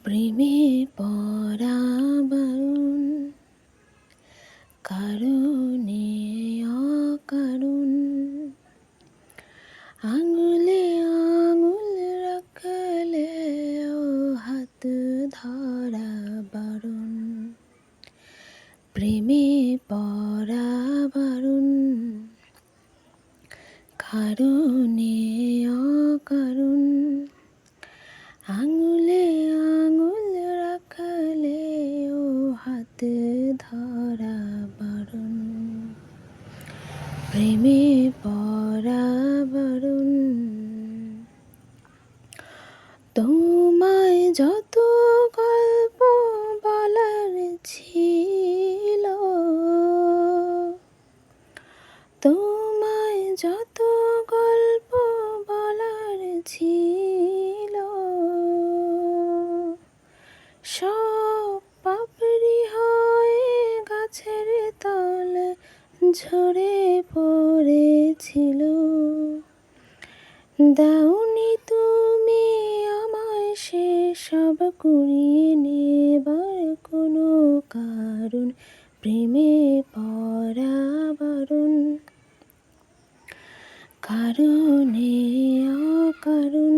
প্রেমে পড়া বারণ, কারণে অকারণ। আঙুলে আঙুল রাখলে ও হাত ধরা বারণ। প্রেমে পড়া বারণ, কারণে অকারণ। আঙুলে আঙুল রাখলে ও হাত ধরা বারণ। প্রেমে পড়া বারণ। তোমায় যত গল্প বলার ছিল, তোমায় যত গল্প বলার ছিল, সব পাপড়ি হয়ে গাছের তলে ঝরে পড়েছিল। দাওনি তুমি আমায় সেসব কুড়িয়ে নেবার কোনো কারণ। প্রেমে পড়া বারণ, কারণে অকারণ।